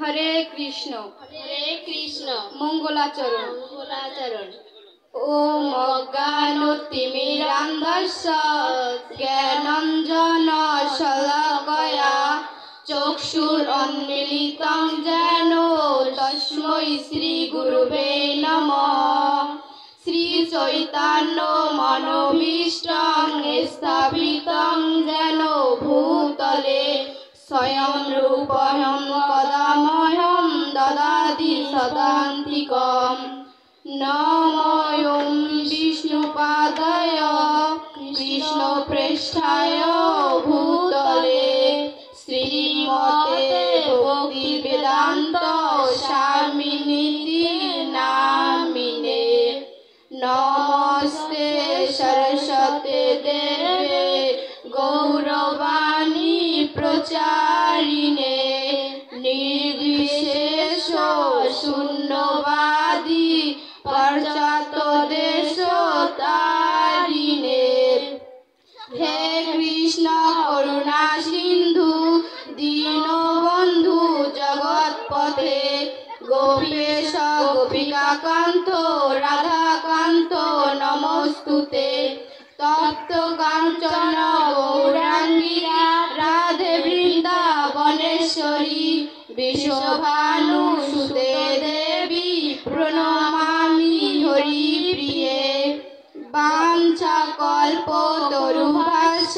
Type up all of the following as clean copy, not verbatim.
হরে কৃষ্ণ মঙ্গলাচরণ। ওম অজ্ঞানতিমিরান্ধস্য জ্ঞানাঞ্জন শলাকয়া চক্ষুরুন্মীলিतं যেন তস্मै শ্রী গুরুবে নমঃ। শ্রী চৈতন্য মনোভীষ্টং স্থাপিतं যেন ভূতলে স্বয়ং রূপহং কদামহ্যং দদাতি সদান্তিকम्। নমোऽয়ং বিষ্ণুপাদায় কৃষ্ণপ্রেষ্ঠায় ভূতলে শ্রীমতে ভক্তিবেদান্ত স্বামিনীতি নামিনে। নমস্তে সরস্বতে দেবে গৌরবাণী প্রচারিণে নির্বিশেষ শূন্যবাদী পাশ্চাত্যদেশতারিণে। হে কৃষ্ণ করুণা সিন্ধু দীনবন্ধু জগৎপথে গোপীশ গোপিকাকান্ত রাধাকান্ত নমস্তুতে। তপ্ত কাঞ্চন গৌরাঙ্গী রাধে বৃন্দাবনেশ্বরী বিশ্বভানুসুতে দেবী প্রণমামি হরিপ্রিয়ে। বাঞ্ছাকল্পতরুভ্যশ্চ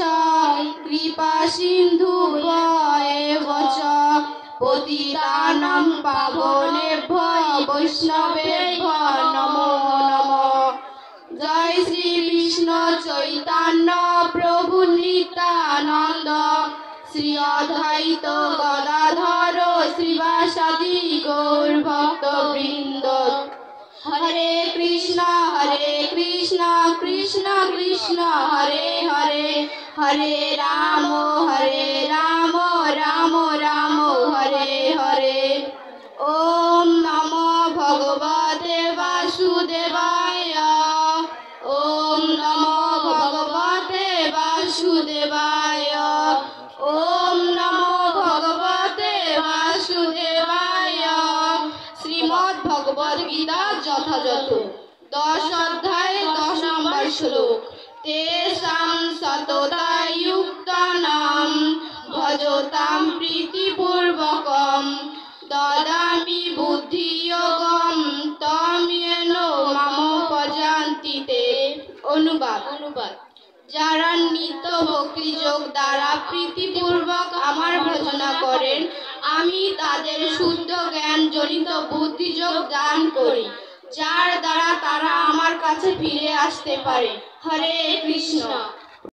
কৃপা সিন্ধুভ্যেব চ পতিতানাং পাবনেভ্যো বৈষ্ণবেভ্যো নমো নমঃ। জয় শ্রী কৃষ্ণ চৈতন্য প্রভু নিত্যানন্দ শ্রী অদ্বৈত গদাধর শ্রীবাসাদি গৌর ভক্তবৃন্দ। হরে কৃষ্ণ কৃষ্ণ কৃষ্ণ হরে হরে হরে রাম রাম রাম হরে হরে। ওম নমো ভগবতে বাসুদেবায়। ওম নমো ভগবতে বাসুদেবায়। ওম নমো ভগবতে বাসুদেবায়। শ্রীমদ্ ভগবদ গীতা যথাযথ 10 অধ্যায় 10 নম্বর শ্লোক। তেষাং সততাযুক্তানাং ভজতাম প্রীতিপূর্বকং দদামি বুদ্ধিযোগং তং येन মামোপযান্তি তে। অনুবাদ যারা নিত্য ভক্তি যোগ দ্বারা প্রীতিপূর্বক আমার ভজনা করেন আমি তাদের শুদ্ধ জ্ঞান জনিত বুদ্ধিযোগ দান করি যার দ্বারা তারা আমার কাছে ফিরে আসতে পারে। হরে কৃষ্ণ।